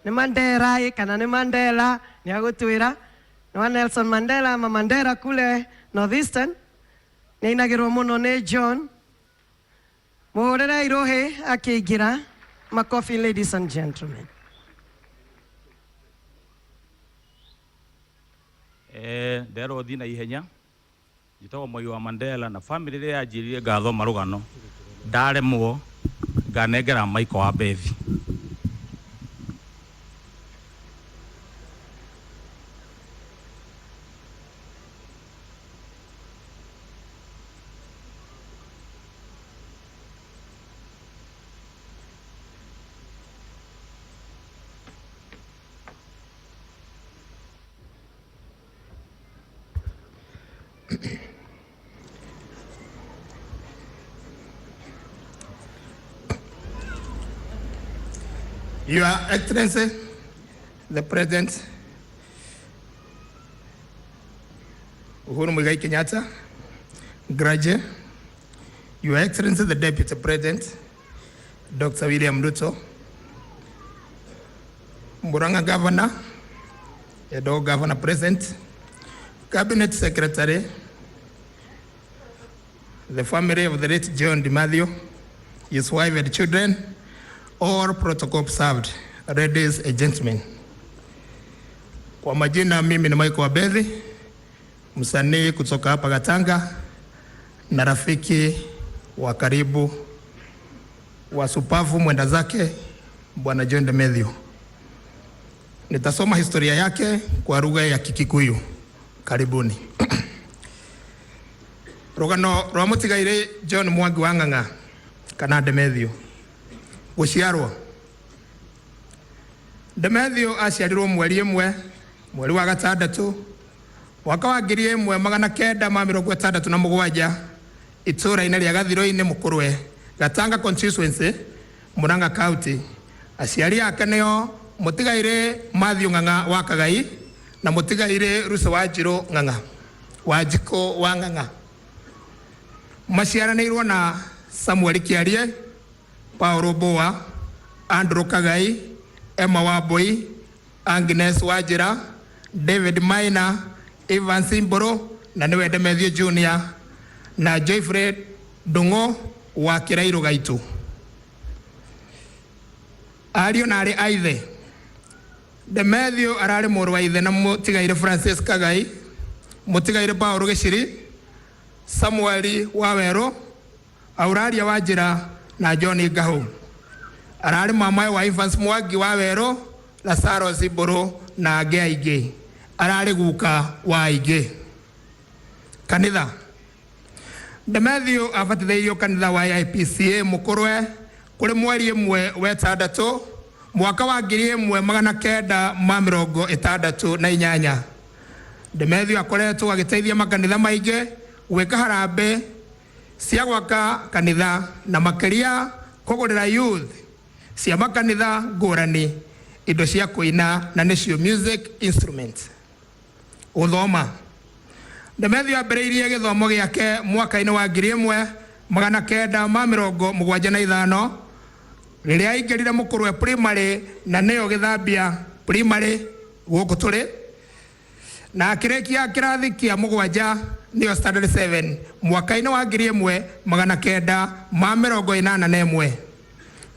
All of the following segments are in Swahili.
ni Mandela kana ni Mandela ni agutwira ni Nelson Mandela ama Mandela kule Northeastern ni inagirwo muno ni John Muhorera irohe akigira makofi, ladies and gentlemen. Ndero thina ihenya jitawa Moi wa Mandela na family ria ajiririe ngatho marugano ndaremwo nganengera Michael wa Bethi. Your Excellency, the President, Uhuru Muigai Kenyatta, Graje, Your Excellency, the Deputy President, Dr. William Ruto, Murang'a Governor, Edo Governor Present, Cabinet Secretary, the family of the late John DiMatteo, his wife and children, all protocol observed, ladies and gentlemen. Kwa majina mimi ni Michael wa Bethi, msanii kutoka hapa Gatanga na rafiki wa karibu wa supavu mwenda zake Bwana John DiMatteo. Nitasoma historia yake kwa lugha ya Kikikuyu. Karibuni. Rugano rwa mutigaire John Mwangi wa Ng'ang'a kana DiMatteo. Guciarwo DiMatteo aciarirwo mweri wa gatandatu mwaka wa 1967 itura-inĩ rĩa Gathiro-inĩ Mũkũrwe, Gatanga constituency, Murang'a county. Aciari ake nĩo mutigaire Matthew Ng'ang'a wa Kagai na mutigaire Ruso wa Njirũ Ng'ang'a wa Njiko wa Ng'ang'a. Maciaranĩirwo na Samuel Kiarie, Paulo Boa, Andrew Kagai, Emma Wambui, Agnes Wajira, David Maina, Ivan Simboro na niwe DiMatteo Jr. na Joyfred Dungo wa Kirairo Gaitu. Ariyo nari aithe. DiMatteo arari mũrũ wa ithe na mutigaire Francis Kagai, mutigaire Paulo Giciri, Samuel Waweru, Auraria Wajira na John Gahu. Arari mamae wa Evans Mwangi wa Weru, Lazarus Iboro na angĩ aingĩ. Arari guka wa aingĩ. Kanitha. DiMatteo abatithĩirio kanitha wa IPCA Mũkũrwe kũrĩ mweri 1 wa ĩtandatũ mwaka wa 1968. DiMatteo akoretwo agĩteithia makanitha maingĩ gwĩka harambĩ cia gwaka kanitha na makĩria kũgũrĩra youth cia makanitha ngũrani indo cia kũina na nĩcio music instruments. Gũthoma. DiMatteo ambĩrĩirie gĩthomo gĩake mwaka-inĩ wa 1975 rĩrĩa aingĩrire Mũkũrwe primary na nĩyo Gĩthambia primary gũkũ tũrĩ, na akĩrĩkia kĩrathi kĩa 7 nĩyo standard 7 mwaka-inĩ wa 1981.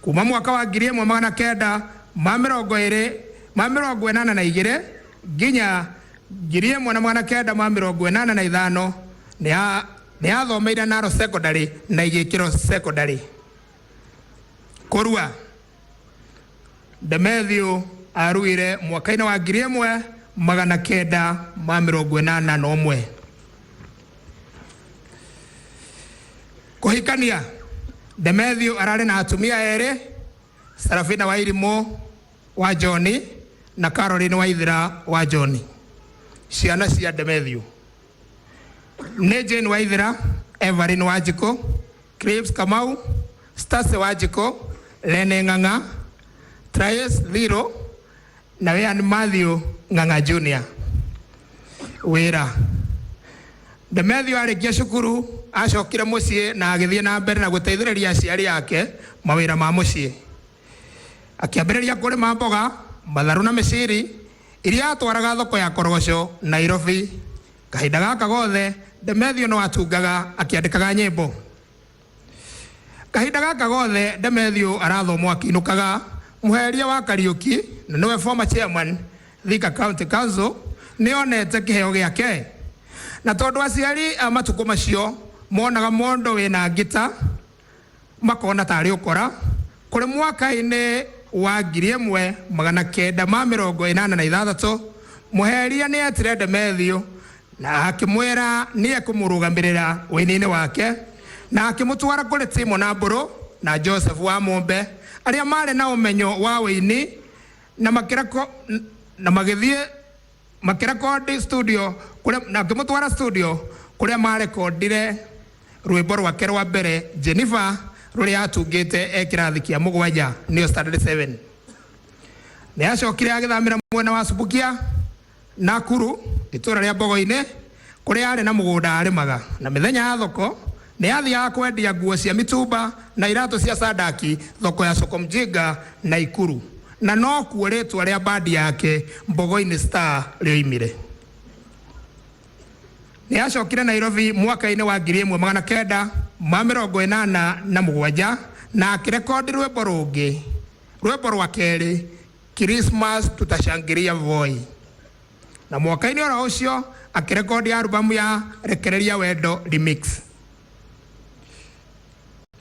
Kuma mwaka wa 1982 nginya 1985 nĩ athomeire Narok secondary na igĩkĩro secondary. Kũrua. DiMatteo aruire mwaka-inĩ wa 1981. Kuhikania. DiMatteo ararĩ na atumia erĩ, Sarafina wa Irimũ wa John na Caroline wa Ithira wa John. Ciana cia DiMatteo nĩ Jane wa Ithira, Evelyn wa Njiko, Crips Kamau, Stase wa Njiko, Lene Ng'ang'a, Trace Thiro na Ryan Matthew Ng'ang'a Jr. Wĩra. DiMatteo arĩkia cukuru acokire mũciĩ na agĩthiĩ na mbere na gũteithĩrĩria aciari ake mawĩra ma mũciĩ. Akĩambĩrĩria kũrĩma mboga matharu na miciri iria atwaraga thoko ya Korogoco Nairobi. Kahinda gaka gothe Demethio no atungaga akiandikaga nyimbo. Kahinda gaka gothe Demethio arathomwo akinukaga. Muheria wa Kariuki na niwe former chairman Thika County Council nionete kiheo giake. Na tondu aciari amatuko macio monaga mondo wina ngita makona tari ukora kuri mwaka-ini wa 1986 muheria ni etire Demethio na akimwira ni ekumurugamirira wini-ini wake na akimutwara kuri Timo Namburu na Joseph wa Mombe aria mari na umenyo wa wini na makirekodi studio kuria na akimutwara studio kuria marekondire rwimbo rwake rwa mbere Jennifer ruria atungite ekirathi kia 7 nio standard 7. Ni acokire agithamira mwena wa Subukia Nakuru itura ria Mbogo-ini kuria ari na mugunda arimaga na mithenya ya thoko ni athiaga kwendia nguo cia mitumba na iratu cia Sadaki thoko ya Soko Mjinga na Ikuru na no kuo ritwa ria bandi yake Mbogo-ini Star rioimire. Ni acokire Nairobi mwaka-ini wa 1987 na akirekodi rwimbo rungi rwimbo rwa keri Christmas tutashangiria Voi, na mwaka-ini ora ucio akirekodi albamu ya Rekereria Wendo Remix.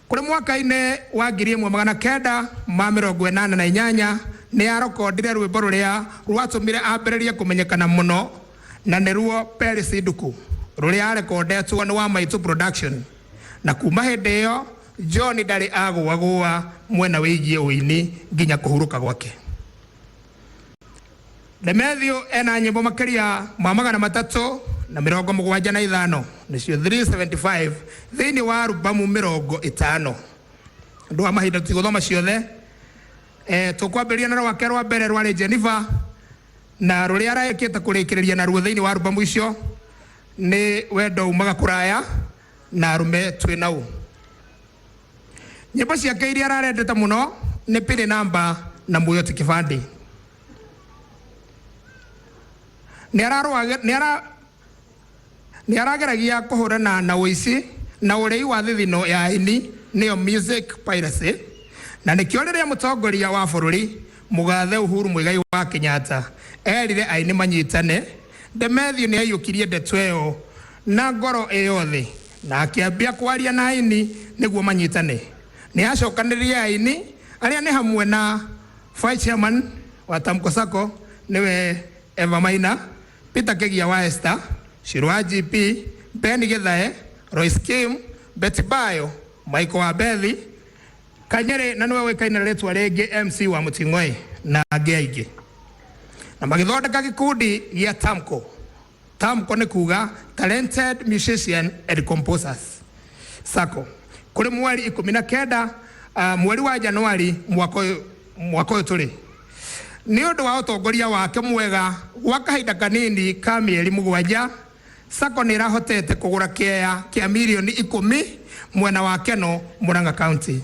Kuri mwaka-ini wa 1988 ni arokodire rwimbo ruria rwatumire ambiririe kumenyekana muno na niruo Perisi Nduku ruria arekondetwo ni wa Maitu Production, na kuma hindi iyo John ndari agwa mwena wigie uini nginya kuhuruka gwake. Demethio ena nyimbo makiria ma 375 nicio 375 thiini wa albamu 50. Ndu wa mahinda tiguthoma ciothe tukwambiria na rwake rwa mbere rwari Jennifer na ruria arekite kurikiriria na ruo thiini wa albamu icio ni Wendo umaga kuraya na Arume Twinau. Nyimbo ciake iria ararendete muno ni Pini Namba na Muoyo Ti Kibandi. Ni arageragia kuhurana na uici na urei wa thithino ya ini nio music piracy, na nikio riria mutongoria wa bururi Mugathe Uhuru Muigai wa Kenyatta erire aini manyitane, Demethio ni ayukirie ndeto ĩyo na ngoro ĩyothe na akiambia kwaria na aini niguo manyitane. Ni acokanirie aini aria ni hamwe na Vice Chairman wa Tamko Sacco niwe Eva Maina, Peter Kegia wa Esther, Shirwa GP, Ben Githae, Royce Kim, Betty Bayo, Michael Abethi, Kanyere na niwe wekaine ritwa ringi MC wa Muting'oi na angĩ aingĩ. Na magithondeka gikundi gĩa Tamko. Tamko ni kuga Talented Musician and Composers Sacco. Kuri mweri 19 mweri wa Januari mwaka ũyũ tũrĩ. Ni undu wa utongoria wake mwega gwa kahinda kanini ka mieri 7, Sacco ni rahotete kugura kĩea kĩa milioni 10 mwena wa Keno, Murang'a County.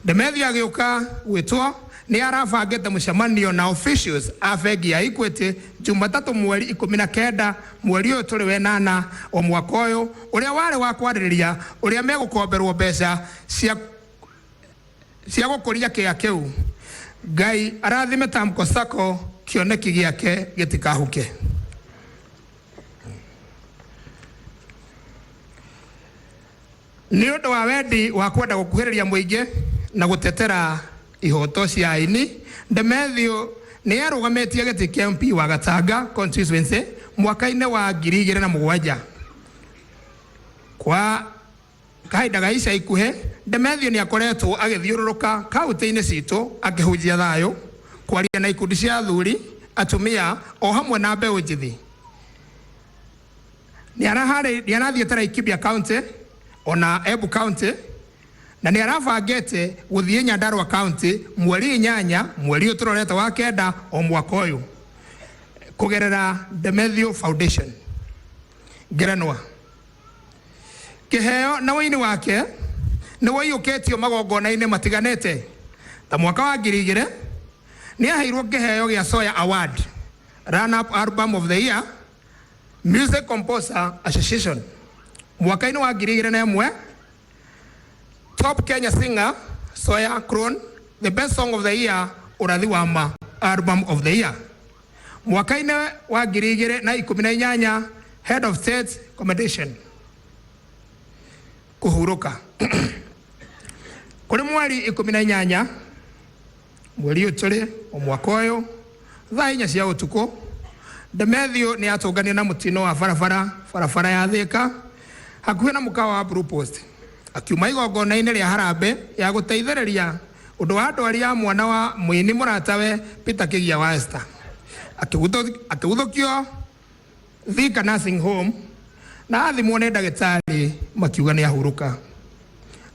Demethio agĩũka gwĩtwo ni arabangĩte mũcemanio na officials a bengi ya Equity Jumatatu mweri 19 mweri ũyũ tũrĩ wa 8 o mwaka ũyũ, ũrĩa warĩ wa kwarĩrĩria ũrĩa megũkomberwo mbeca cia gũkũria kĩea kĩu. Ngai arathime Tamko Sacco kĩoneki gĩake gĩtikahuke. Ni undu wa wendi wa kwenda gukuhĩrĩria mũingĩ na gutetera ihoto cia aini, Demethio ni arugametie gĩtĩ kĩa MP wa Gatanga constituency mwaka-inĩ wa 2007. Kwa kahinda ga ica ikuhĩ Demethio ni akoretwo agĩthiũrũrũka kaunti-inĩ citũ akĩhunjia thayũ, kwaria na ikundi cia athuri, atumia o hamwe na mbeũ njithi. Ni arathiĩte Laikipia County ona Embu County, na ni arabangĩte gũthiĩ Nyandarua County mweri 8 mweri ũyũ tũrorete wa 9 o mwaka ũyũ kugerera Demethio Foundation. Ngerenwa kĩheo na wĩini wake ni waiyũkĩtio magongona-inĩ matiganĩte ta mwaka wa 2000 Ni aheirwo kiheo gĩa Soya Award, Run Up Album of the Year, Music Composer Association. Mwaka-inĩ wa 2001, Top Kenya Singer, Soya Crown, the Best Song of the Year, Ũrathi wa Ma, Album of the Year. Mwaka-inĩ wa 2018, Head of State Commendation. Kuhuruka. Kuri mweri 18, mweri ũtũrĩ o mwaka ũyũ, thaa 4 cia ũtukũ, Demethio nĩ atũnganio na mũtino wa barabara ya Thika, hakuhĩ na mũkawa wa Blue Post, akiuma igongona-inĩ rĩa Harambee ya gũteithĩrĩria ũndũ wa ndwari ya mwana wa mũini mũratawe Peter Kĩgia wa Esther, akĩguthũkio Thika Nursing Home na athimwo nĩ ndagĩtarĩ makiuga nĩ ahurũka.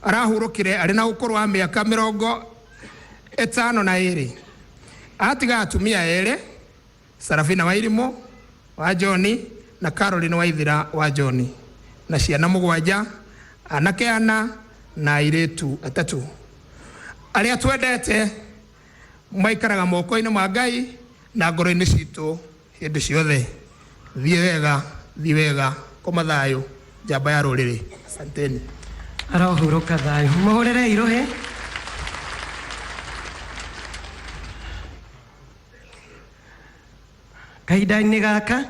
Arahurũkire arĩ na ũkũrũ wa mĩaka 52. Atiga atumia erĩ, Sarafina Wairimu wa John na Caroline Waithira wa John, na ciana 7, anake 4 na airĩtu 3. Arĩa twendete maikaraga moko-inĩ ma Ngai na ngoro-inĩ citũ hĩndĩ ciothe. Thiĩ wega koma thayũ, njamba ya rũrĩrĩ. Asanteni. Arohurũka thayũ. Mũhũrĩre irũhĩ. Kahinda-inĩ gaka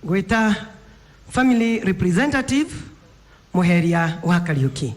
gwĩta family representative Mũheria wa Kariuki.